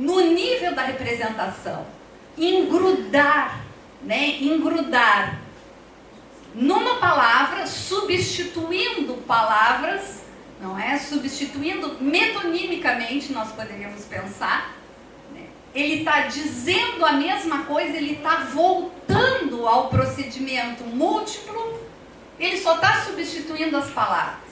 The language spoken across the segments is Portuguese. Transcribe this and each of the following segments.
no nível da representação, engrudar, né? Engrudar numa palavra, substituindo palavras, não é? Substituindo metonimicamente, nós poderíamos pensar, né? Ele está dizendo a mesma coisa, ele está voltando ao procedimento múltiplo, ele só está substituindo as palavras.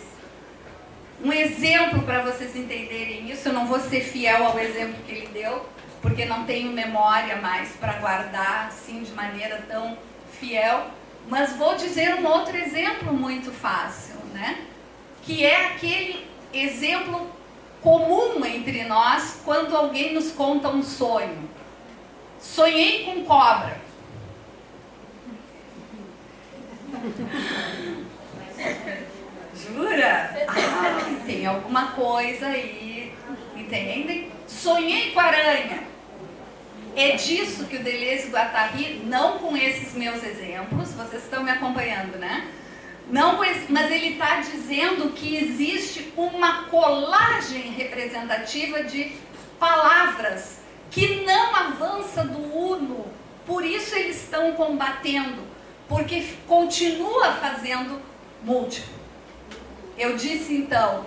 Um exemplo para vocês entenderem isso, eu não vou ser fiel ao exemplo que ele deu, porque não tenho memória mais para guardar assim de maneira tão fiel, mas vou dizer um outro exemplo muito fácil, né? Que é aquele exemplo comum entre nós quando alguém nos conta um sonho. Sonhei com cobra. Jura? Ah, tem alguma coisa aí, entendem? Sonhei com aranha. É disso que o Deleuze e Guattari, não com esses meus exemplos, vocês estão me acompanhando, né? Não, mas ele está dizendo que existe uma colagem representativa de palavras que não avança do uno. Por isso eles estão combatendo, porque continua fazendo múltiplo. Eu disse então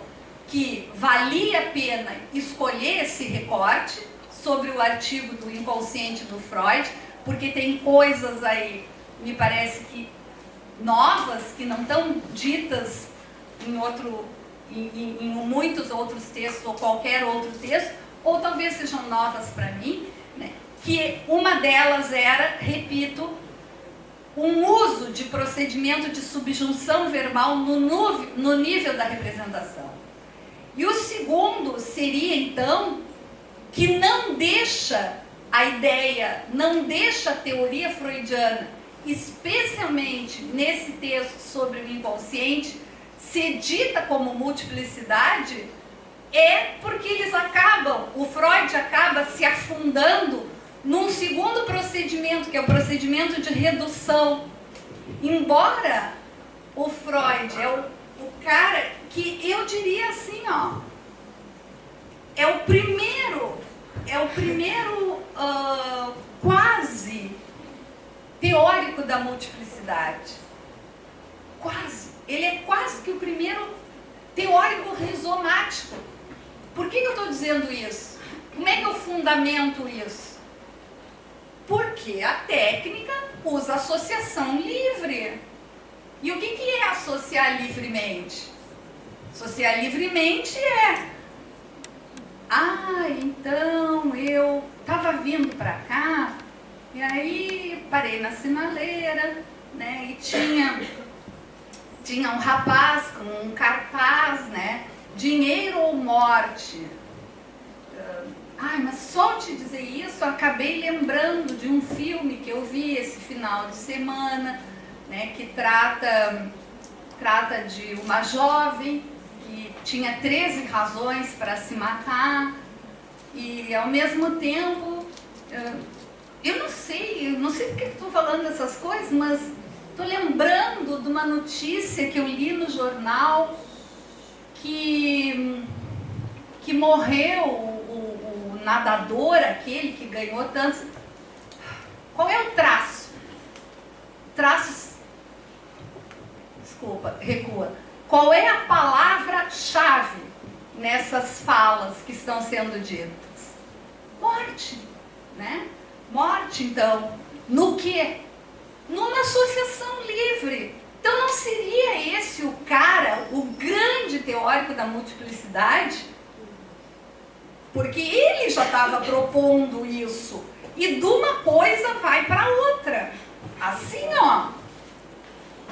que valia a pena escolher esse recorte sobre o artigo do inconsciente do Freud, porque tem coisas aí, me parece que novas, que não estão ditas em muitos outros textos ou qualquer outro texto, ou talvez sejam novas para mim, né? Que uma delas era, repito, um uso de procedimento de subjunção verbal no nível da representação. E o segundo seria, então, que não deixa a ideia, não deixa a teoria freudiana, especialmente nesse texto sobre o inconsciente, ser dita como multiplicidade, é porque eles acabam, o Freud acaba se afundando num segundo procedimento, que é o procedimento de redução. Embora o Freud é o cara que eu diria assim, ó, é o primeiro quase teórico da multiplicidade. Quase. Ele é quase que o primeiro teórico rizomático. Por que eu estou dizendo isso? Como é que eu fundamento isso? Porque a técnica usa associação livre. E o que é associar livremente? Associar livremente é: ah, então eu estava vindo para cá, e aí parei na sinaleira, né, e tinha um rapaz com um cartaz, né, dinheiro ou morte. Ai, mas só te dizer isso, eu acabei lembrando de um filme que eu vi esse final de semana, né, que trata de uma jovem que tinha 13 razões para se matar, e ao mesmo tempo, eu não sei porque estou falando essas coisas, mas estou lembrando de uma notícia que eu li no jornal, que morreu o nadador, aquele que ganhou tantos. Qual é o traço? Desculpa, recua. Qual é a palavra-chave nessas falas que estão sendo ditas? Morte, né? Morte, então, no quê? Numa associação livre. Então não seria esse o cara, o grande teórico da multiplicidade? Porque ele já estava propondo isso. E de uma coisa vai para outra. Assim, ó.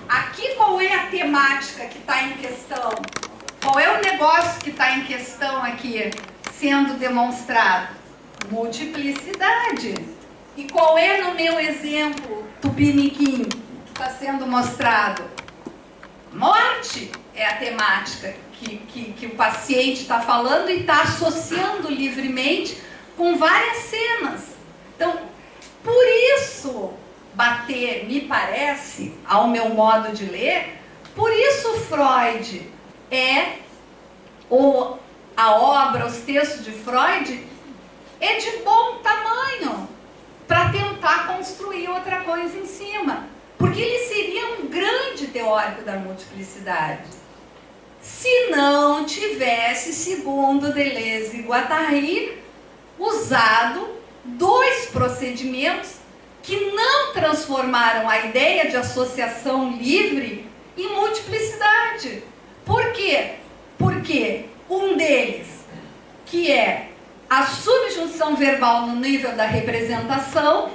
Aqui qual é a temática que está em questão? Qual é o negócio que está em questão aqui, sendo demonstrado? Multiplicidade. E qual é, no meu exemplo, tupiniquim, que está sendo mostrado? Morte é a temática que o paciente está falando e está associando livremente com várias cenas. Então, por isso, bater, me parece, ao meu modo de ler, por isso Freud a obra, os textos de Freud, é de outra coisa em cima. Porque ele seria um grande teórico da multiplicidade. Se não tivesse, segundo Deleuze e Guattari, usado dois procedimentos que não transformaram a ideia de associação livre em multiplicidade. Por quê? Porque um deles, que é a subjunção verbal no nível da representação,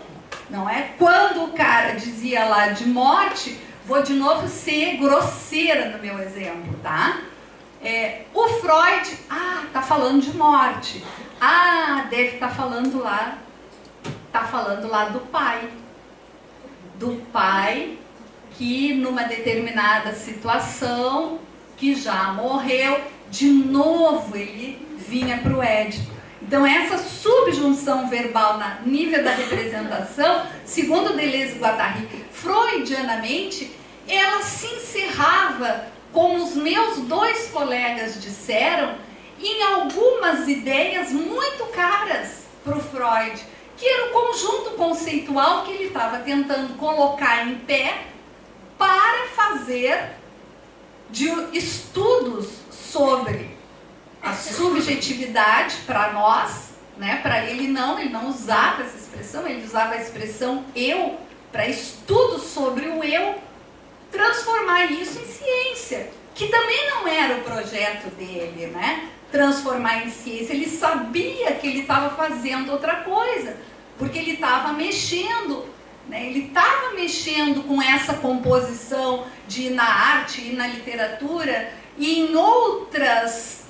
não é? Quando o cara dizia lá de morte, vou de novo ser grosseira no meu exemplo, tá? O Freud, tá falando de morte. Deve estar falando lá, do pai. Do pai que numa determinada situação, que já morreu, de novo ele vinha para o Édipo. Então essa subjunção verbal no nível da representação, segundo Deleuze e Guattari, freudianamente, ela se encerrava, como os meus dois colegas disseram, em algumas ideias muito caras para o Freud, que era o conjunto conceitual que ele estava tentando colocar em pé para fazer de estudos sobre a subjetividade para nós, né? Para ele não usava essa expressão, ele usava a expressão eu, para estudos sobre o eu, transformar isso em ciência, que também não era o projeto dele, né? Transformar em ciência. Ele sabia que ele estava fazendo outra coisa, porque ele estava mexendo, né? Ele estava mexendo com essa composição de ir na arte e na literatura e em outras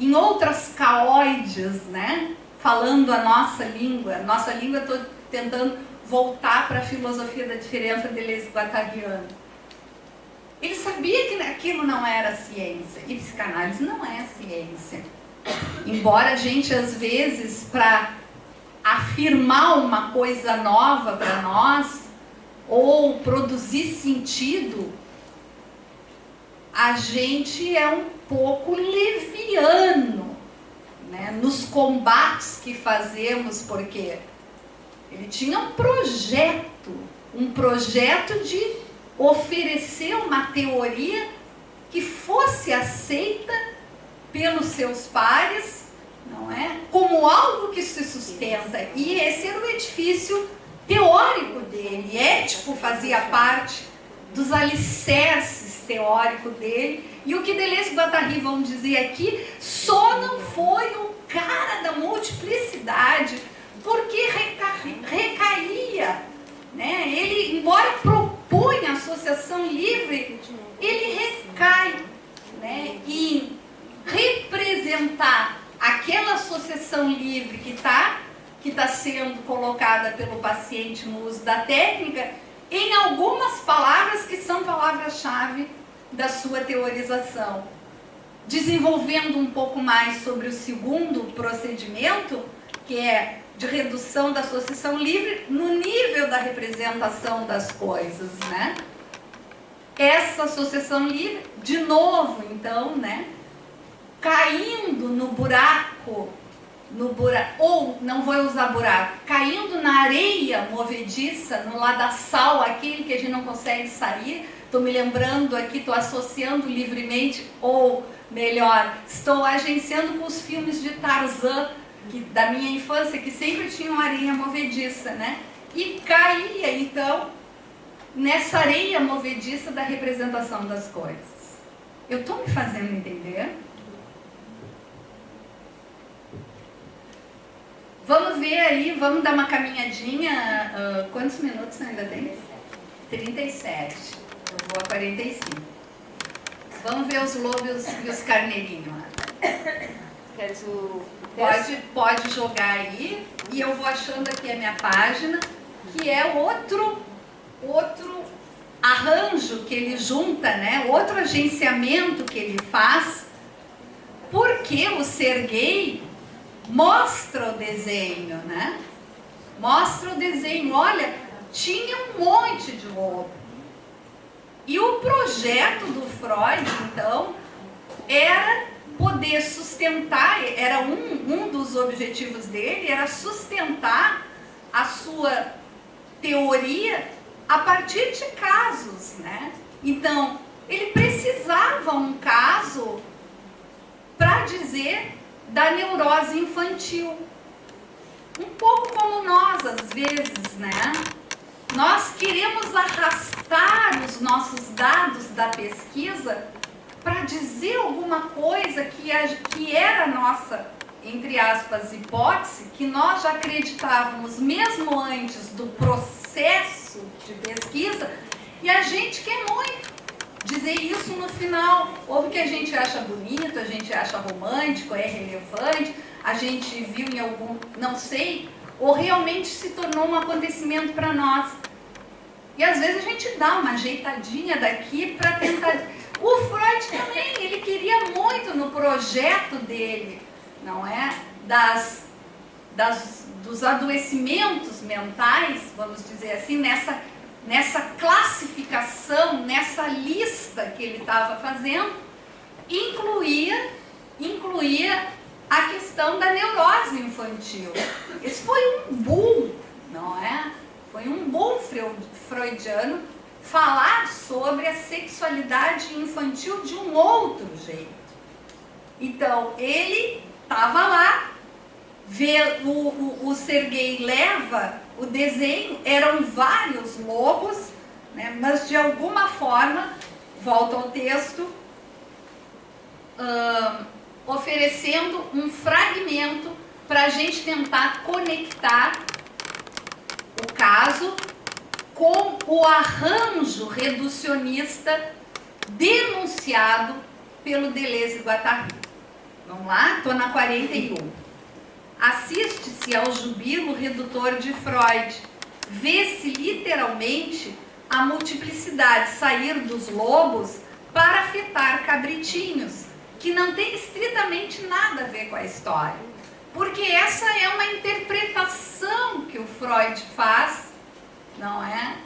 caóides, né? Falando a nossa língua. Nossa língua, estou tentando voltar para a filosofia da diferença deleuze-guattariana. Ele sabia que aquilo não era ciência, e psicanálise não é ciência. Embora a gente, às vezes, para afirmar uma coisa nova para nós, ou produzir sentido, a gente é um pouco leviano, né, nos combates que fazemos, porque ele tinha um projeto de oferecer uma teoria que fosse aceita pelos seus pares, não é? Como algo que se sustenta. E esse era o edifício teórico dele. Ético fazia parte dos alicerces teóricos dele. E o que Deleuze e Guattari vão dizer aqui, só não foi o cara da multiplicidade, porque recaía, né? Ele, embora propunha associação livre, ele recai, né, em representar aquela associação livre que está sendo colocada pelo paciente no uso da técnica em algumas palavras que são palavras-chave da sua teorização. Desenvolvendo um pouco mais sobre o segundo procedimento, que é de redução da associação livre no nível da representação das coisas, né? Essa associação livre, de novo, então, né, caindo no buraco, ou não vou usar buraco, caindo na areia movediça, no ladaçal, aquele que a gente não consegue sair. Estou me lembrando aqui, estou associando livremente, ou melhor, estou agenciando com os filmes de Tarzan, da minha infância, que sempre tinham areia movediça, né? E caía, então, nessa areia movediça da representação das coisas. Eu estou me fazendo entender? Vamos ver aí, vamos dar uma caminhadinha. Quantos minutos ainda tem? 37. Eu vou a 45. Vamos ver os lobos e os carneirinhos lá. Queres o... Pode jogar aí, e eu vou achando aqui a minha página, que é outro arranjo que ele junta, né? Outro agenciamento que ele faz, porque o ser gay mostra o desenho, né? Mostra o desenho. Olha, tinha um monte de lobo. E o projeto do Freud, então, era poder sustentar, era um dos objetivos dele, era sustentar a sua teoria a partir de casos, né? Então, ele precisava um caso para dizer da neurose infantil. Um pouco como nós, às vezes, né? Nós queremos arrastar os nossos dados da pesquisa para dizer alguma coisa que era nossa, entre aspas, hipótese, que nós já acreditávamos mesmo antes do processo de pesquisa, e a gente quer muito dizer isso no final, ou porque a gente acha bonito, a gente acha romântico, é relevante, a gente viu em algum, não sei, ou realmente se tornou um acontecimento para nós. E às vezes a gente dá uma ajeitadinha daqui para tentar... O Freud também, ele queria muito no projeto dele, não é? Dos adoecimentos mentais, vamos dizer assim, nessa classificação, nessa lista que ele estava fazendo, incluía a questão da neurose infantil. Esse foi um boom, não é? Foi um boom freudiano falar sobre a sexualidade infantil de um outro jeito. Então, ele estava lá, o Serguei leva o desenho, eram vários lobos, né, mas de alguma forma, volta ao texto, oferecendo um fragmento para a gente tentar conectar o caso com o arranjo reducionista denunciado pelo Deleuze e Guattari. Vamos lá? Estou na 41. Assiste-se ao jubilo redutor de Freud. Vê-se literalmente a multiplicidade sair dos lobos para afetar cabritinhos, que não tem estritamente nada a ver com a história. Porque essa é uma interpretação que o Freud faz, não é?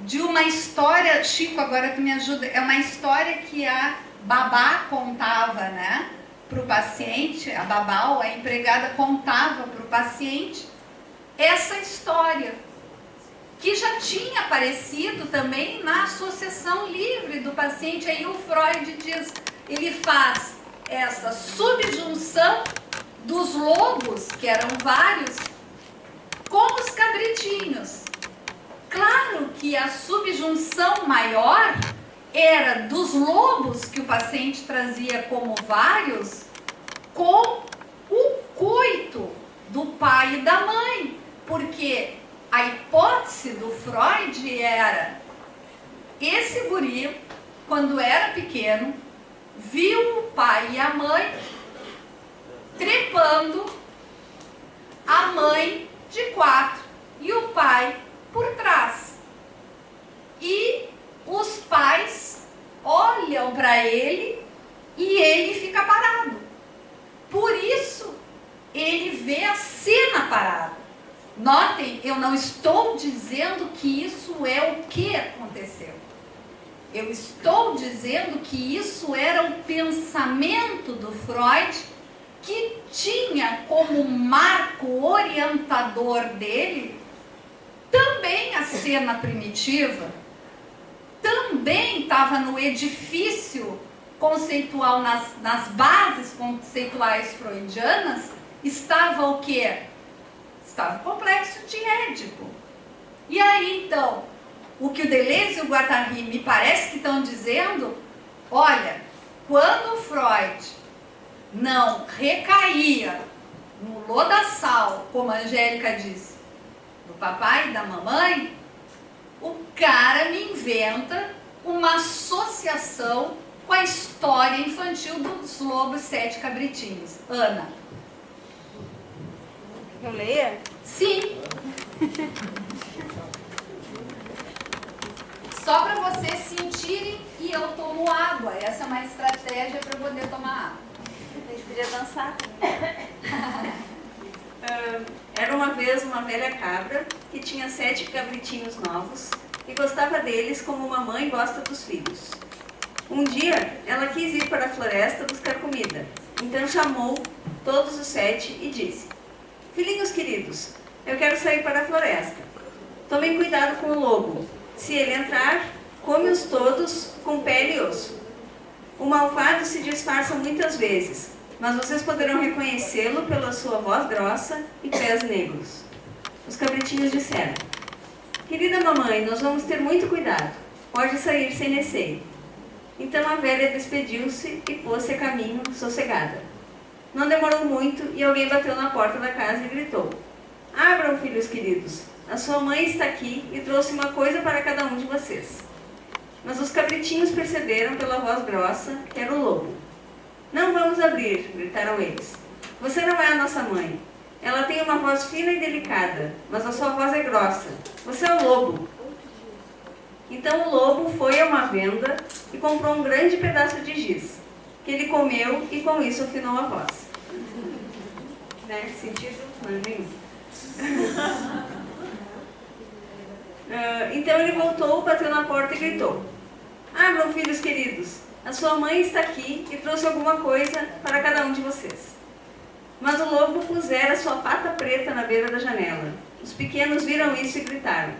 De uma história, Chico, agora tu me ajuda, é uma história que a babá contava, né? Para o paciente, a babá ou a empregada contava para o paciente essa história, que já tinha aparecido também na associação livre do paciente. Aí o Freud diz, ele faz essa subjunção dos lobos, que eram vários, com os cabritinhos. Claro que a subjunção maior era dos lobos que o paciente trazia como vários, com o coito do pai e da mãe, porque a hipótese do Freud era: esse guri, quando era pequeno, viu o pai e a mãe trepando, a mãe de 4 e o pai por trás. E os pais olham para ele e ele fica parado. Por isso, ele vê a cena parada. Notem, eu não estou dizendo que isso é o que aconteceu. Eu estou dizendo que isso era o pensamento do Freud, que tinha como marco orientador dele também a cena primitiva, também estava no edifício conceitual, nas bases conceituais freudianas, estava o quê? Estava o complexo de Édipo. E aí, então, o que o Deleuze e o Guattari me parece que estão dizendo, olha, quando o Freud não recaía no lodaçal, como a Angélica disse, do papai e da mamãe, o cara me inventa uma associação com a história infantil dos lobos 7 cabritinhos. Ana. Eu leia? Sim. Só para vocês sentirem que eu tomo água. Essa é uma estratégia para eu poder tomar água. A gente podia dançar também. Era uma vez uma velha cabra que tinha 7 cabritinhos novos e gostava deles como uma mãe gosta dos filhos. Um dia, ela quis ir para a floresta buscar comida, então chamou todos os 7 e disse: filhinhos queridos, eu quero sair para a floresta. Tomem cuidado com o lobo. Se ele entrar, come-os todos com pele e osso. O malvado se disfarça muitas vezes, mas vocês poderão reconhecê-lo pela sua voz grossa e pés negros. Os cabritinhos disseram: querida mamãe, nós vamos ter muito cuidado. Pode sair sem receio. Então a velha despediu-se e pôs-se a caminho, sossegada. Não demorou muito e alguém bateu na porta da casa e gritou: abram, filhos queridos. A sua mãe está aqui e trouxe uma coisa para cada um de vocês. Mas os cabritinhos perceberam pela voz grossa que era o lobo. Não vamos abrir, gritaram eles. Você não é a nossa mãe. Ela tem uma voz fina e delicada, mas a sua voz é grossa. Você é o lobo. Então o lobo foi a uma venda e comprou um grande pedaço de giz, que ele comeu e com isso afinou a voz. Né? Sentido? Não é nenhum. Então ele voltou, bateu na porta e gritou: abram, filhos queridos. A sua mãe está aqui e trouxe alguma coisa para cada um de vocês. Mas o lobo pusera sua pata preta na beira da janela. Os pequenos viram isso e gritaram: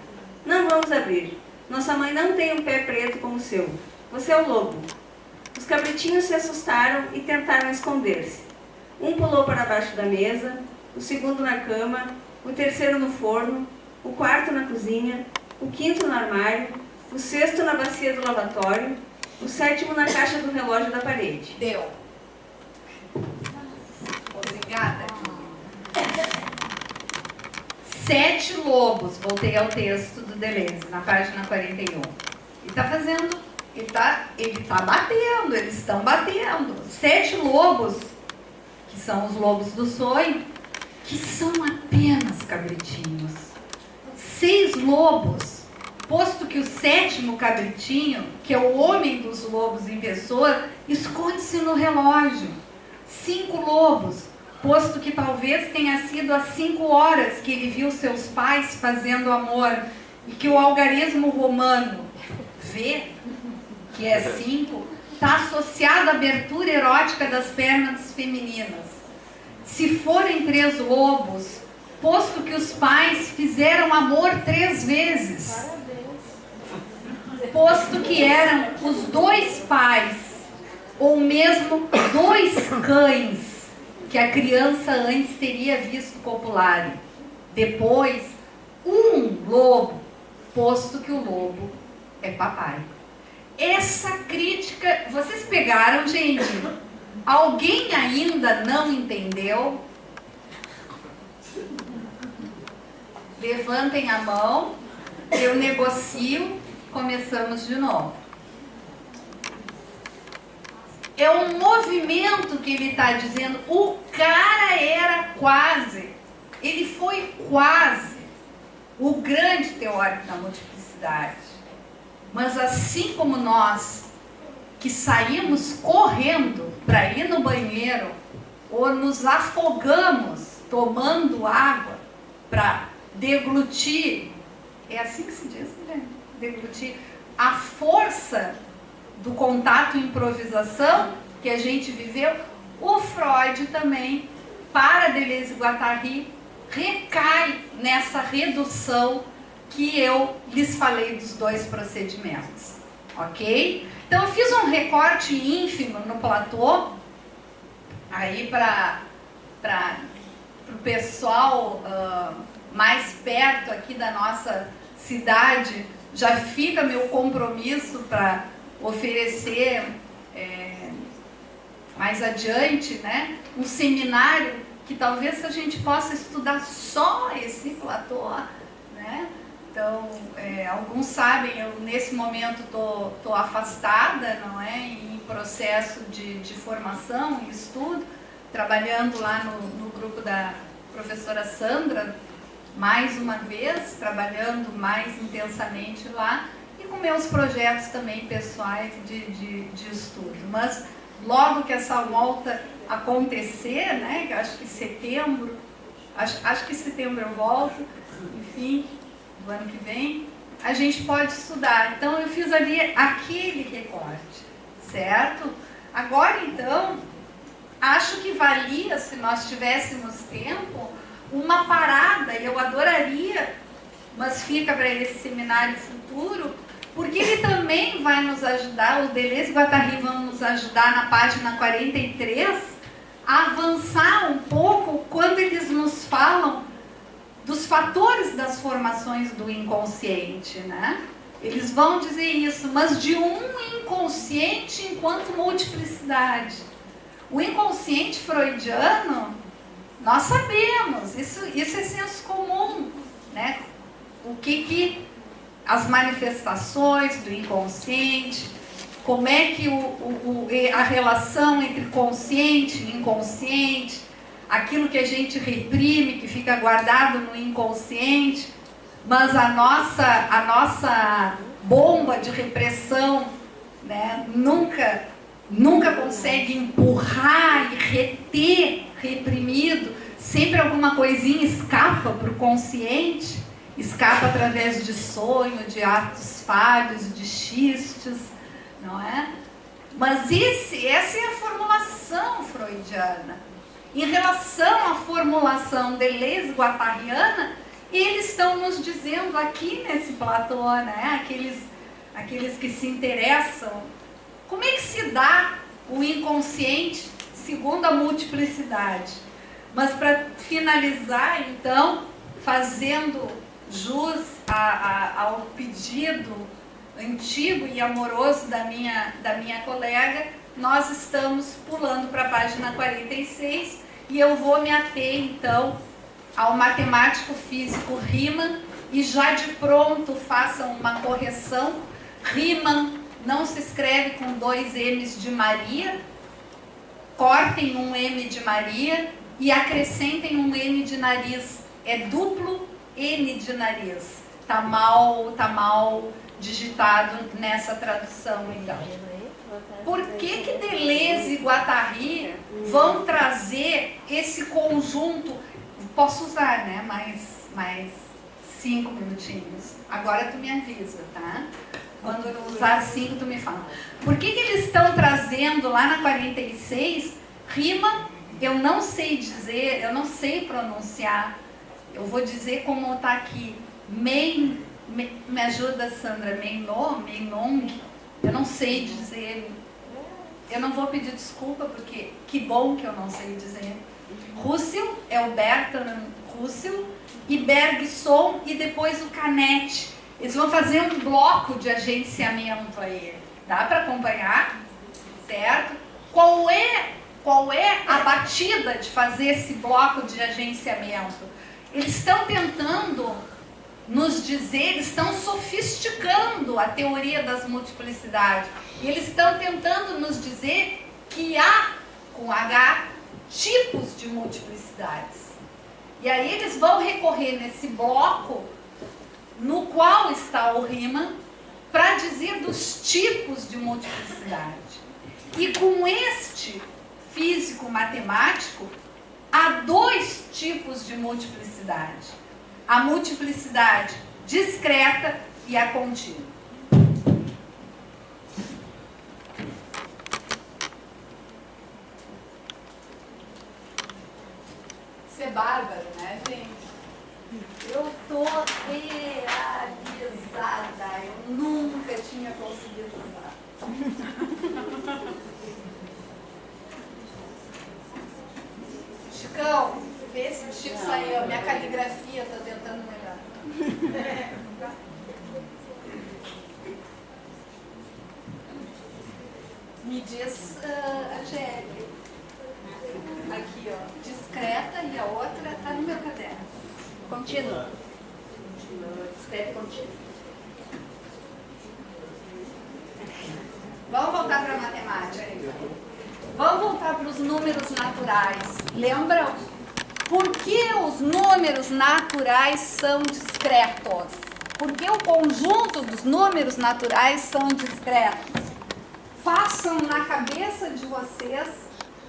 não vamos abrir. Nossa mãe não tem um pé preto como o seu. Você é o lobo. Os cabritinhos se assustaram e tentaram esconder-se. Um pulou para baixo da mesa, o segundo na cama, o terceiro no forno, o quarto na cozinha, o quinto no armário, o sexto na bacia do lavatório, o sétimo na caixa do relógio da parede. Deu. Obrigada. 7 lobos, voltei ao texto do Deleuze, na página 41. Ele tá batendo, eles estão batendo. 7 lobos, que são os lobos do sonho, que são apenas cabritinhos. 6 lobos, posto que o 7º cabritinho, que é o homem dos lobos em pessoa, esconde-se no relógio. 5 lobos, posto que talvez tenha sido às 5 horas que ele viu seus pais fazendo amor, e que o algarismo romano V, que é 5, está associado à abertura erótica das pernas femininas. Se forem 3 lobos, posto que os pais fizeram amor 3 vezes, posto que eram os 2 pais, ou mesmo 2 cães, que a criança antes teria visto copularem. Depois, um lobo, posto que o lobo é papai. Essa crítica, vocês pegaram, gente? Alguém ainda não entendeu? Levantem a mão, eu negocio, começamos de novo. É um movimento que ele está dizendo. O cara era quase, ele foi quase o grande teórico da multiplicidade. Mas assim como nós, que saímos correndo para ir no banheiro, ou nos afogamos tomando água para deglutir, é assim que se diz, né? Deglutir a força do contato e improvisação que a gente viveu, o Freud também, para Deleuze e Guattari, recai nessa redução que eu lhes falei dos 2 procedimentos, ok? Então eu fiz um recorte ínfimo no platô, aí para o pessoal mais perto aqui da nossa cidade, já fica meu compromisso para oferecer mais adiante, né, um seminário que talvez a gente possa estudar só esse platô, né? Então, alguns sabem, eu nesse momento tô afastada, não é, em processo de formação e estudo, trabalhando lá no grupo da professora Sandra, mais uma vez, trabalhando mais intensamente lá, e com meus projetos também pessoais de estudo. Mas logo que essa volta acontecer, né, que eu acho que setembro, acho que setembro eu volto, enfim, do ano que vem, a gente pode estudar. Então eu fiz ali aquele recorte, certo? Agora então, acho que valia, se nós tivéssemos tempo, uma parada, e eu adoraria mas fica para esse seminário futuro, porque ele também vai nos ajudar, os Deleuze e Guattari vão nos ajudar na página 43, a avançar um pouco quando eles nos falam dos fatores das formações do inconsciente, né? Eles vão dizer isso, mas de um inconsciente enquanto multiplicidade. O inconsciente freudiano, nós sabemos, isso é senso comum, né? O que as manifestações do inconsciente, como é que a relação entre consciente e inconsciente, aquilo que a gente reprime, que fica guardado no inconsciente, mas a nossa bomba de repressão, né, nunca consegue empurrar e reter reprimido, sempre alguma coisinha escapa para o consciente, escapa através de sonho, de atos falhos, de xistes, não é? Mas essa é a formulação freudiana. Em relação à formulação deleuze-guattariana, eles estão nos dizendo aqui nesse platô, né? Aqueles que se interessam, como é que se dá o inconsciente segundo a multiplicidade. Mas para finalizar, então, fazendo jus ao pedido antigo e amoroso da minha colega, nós estamos pulando para a página 46 e eu vou me ater, então, ao matemático físico Riemann, e já de pronto façam uma correção. Riemann não se escreve com 2 M's de Maria, cortem um M de Maria e acrescentem um N de nariz, é duplo N de nariz. Tá mal digitado nessa tradução, então. Por que Deleuze e Guattari vão trazer esse conjunto? Posso usar, né? Mais 5 minutinhos. Agora tu me avisa, tá? Quando eu usar 5, tu me fala. Por que eles estão trazendo lá na 46, Riemann, eu não sei dizer, eu não sei pronunciar. Eu vou dizer como está aqui. Me ajuda, Sandra. Meinong. Eu não sei dizer. Eu não vou pedir desculpa, porque que bom que eu não sei dizer. Russell é o Bertrand Russell, e Bergson e depois o Canet. Eles vão fazer um bloco de agenciamento aí. Dá para acompanhar? Certo? Qual é a batida de fazer esse bloco de agenciamento? Eles estão tentando nos dizer, eles estão sofisticando a teoria das multiplicidades. E eles estão tentando nos dizer que há, com H, tipos de multiplicidades. E aí eles vão recorrer nesse bloco no qual está o Riemann para dizer dos tipos de multiplicidade. E com este físico matemático, há 2 tipos de multiplicidade. A multiplicidade discreta e a contínua. Isso é bárbaro, né, gente? Eu tô realizada. Eu nunca tinha conseguido usar. Chicão, vê se o Chico saiu. Minha caligrafia tá tentando melhorar. Me diz, Angélica. Aqui, ó, discreta, e a outra tá no meu caderno. Contínuo. Discreta e contínua. Vamos voltar para a matemática, então. Vamos voltar para os números naturais. Lembram? Por que os números naturais são discretos? Por que o conjunto dos números naturais são discretos? Façam na cabeça de vocês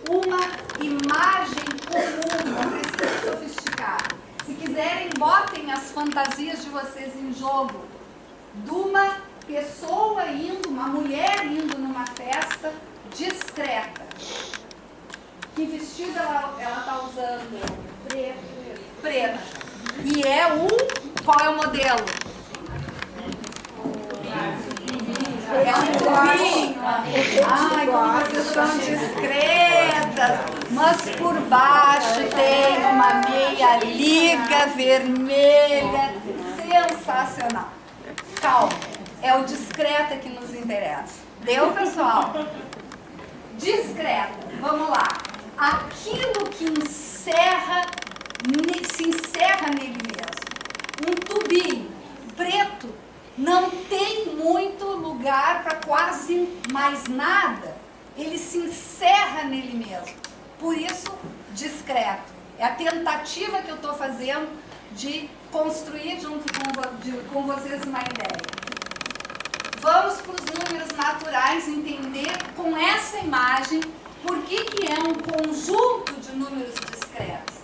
uma imagem comum, não precisa sofisticar. Se quiserem, botem as fantasias de vocês em jogo. De uma pessoa indo, uma mulher indo numa festa discreta. Que vestido ela está usando? Preto. E é o Qual é o modelo? É um tubinho. Ai, como vocês são discretas. Mas por baixo tem uma meia liga vermelha. Sensacional. Calma, é o discreta que nos interessa. Deu, pessoal? Discreta, vamos lá. Aquilo que se encerra nele mesmo. Um tubinho preto não tem muito lugar para quase mais nada. Ele se encerra nele mesmo. Por isso, discreto. É a tentativa que eu estou fazendo de construir junto com vocês uma ideia. Vamos para os números naturais entender com essa imagem por que é um conjunto de números discretos.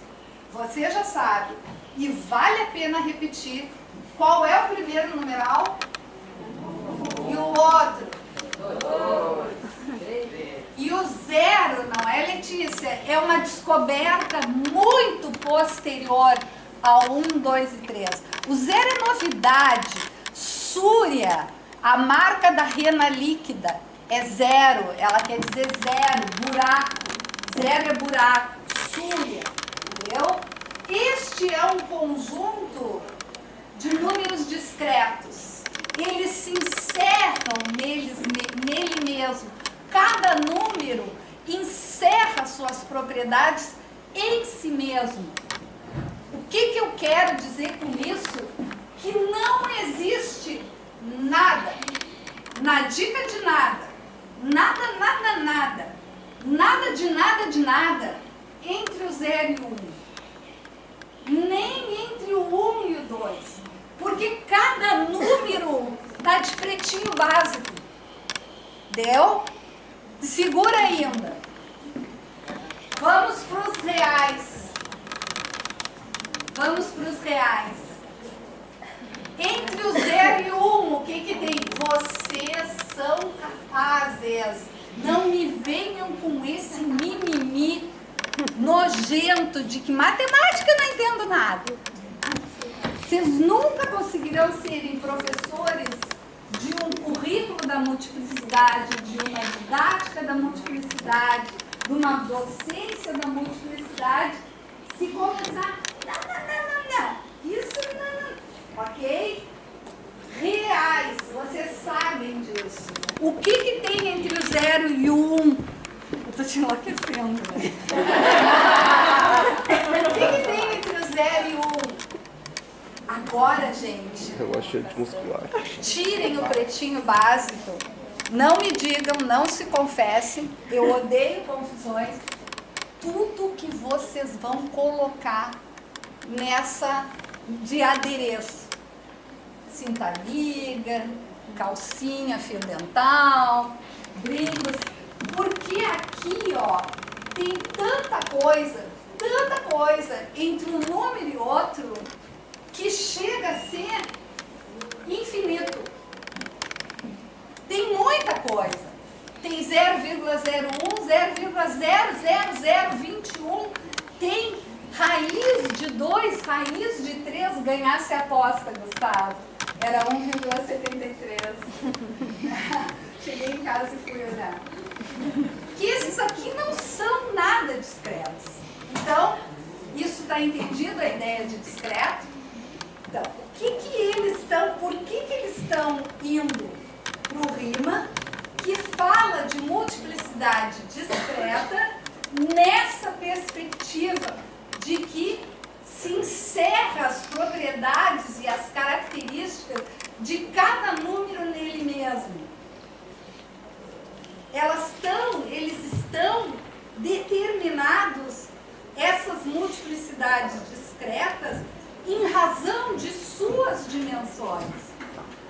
Você já sabe, e vale a pena repetir, qual é o primeiro numeral e o outro. E o zero, não é, Letícia? É uma descoberta muito posterior ao 1, 2 e 3. O zero é novidade. Súria, a marca da rena líquida, é zero. Ela quer dizer zero, buraco. Zero é buraco. Súria, entendeu? Este é um conjunto de números discretos. Eles se encerram nele mesmo. Cada número encerra suas propriedades em si mesmo. O que eu quero dizer com isso? Que não existe nada, nadica de nada, nada de nada entre o 0 e o 1. Nem entre o 1 e o 2. Porque cada número está de pretinho básico. Deu? Segura ainda. Vamos para os reais. Vamos para os reais. Entre o 0 e o 1, o que tem? Vocês são capazes. Não me venham com esse mimimi nojento de que matemática eu não entendo nada. Vocês nunca conseguirão serem professores de um currículo da multiplicidade, de uma didática da multiplicidade, de uma docência da multiplicidade, se começar, não, isso não, ok? Reais, vocês sabem disso. O que tem entre o 0 e o 1? Eu tô te enlouquecendo, né? O que tem entre o 0 e o 1? Agora, gente, Relaxante muscular. tirem o pretinho básico. Não me digam, não se confessem. Eu odeio confusões. Tudo que vocês vão colocar nessa de adereço. Cinta liga, calcinha, fio dental, brincos. Porque aqui, ó, tem tanta coisa entre um número e outro que chega a ser infinito. Tem muita coisa. Tem 0,01, 0,00021, tem raiz de 2, raiz de 3, ganhasse a aposta, Gustavo. Era 1,73. Cheguei em casa e fui olhar. Que esses aqui não são nada discretos. Então, isso está entendido, a ideia de discreto? Então, por que eles estão indo para o rima, que fala de multiplicidade discreta nessa perspectiva de que se encerra as propriedades e as características de cada número nele mesmo. Eles estão determinados, essas multiplicidades discretas, em razão de suas dimensões.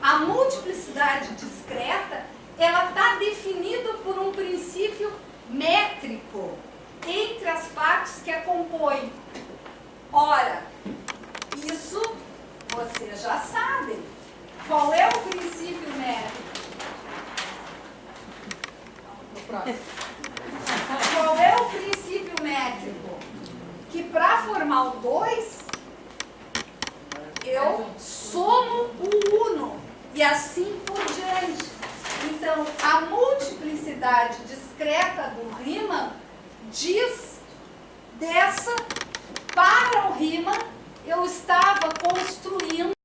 A multiplicidade discreta, ela está definida por um princípio métrico entre as partes que a compõem. Ora, isso vocês já sabem. Qual é o princípio métrico? No próximo. Qual é o princípio métrico? Que para formar o 2, eu somo o uno e assim por diante. Então, a multiplicidade discreta do rima diz dessa, para o rima, eu estava construindo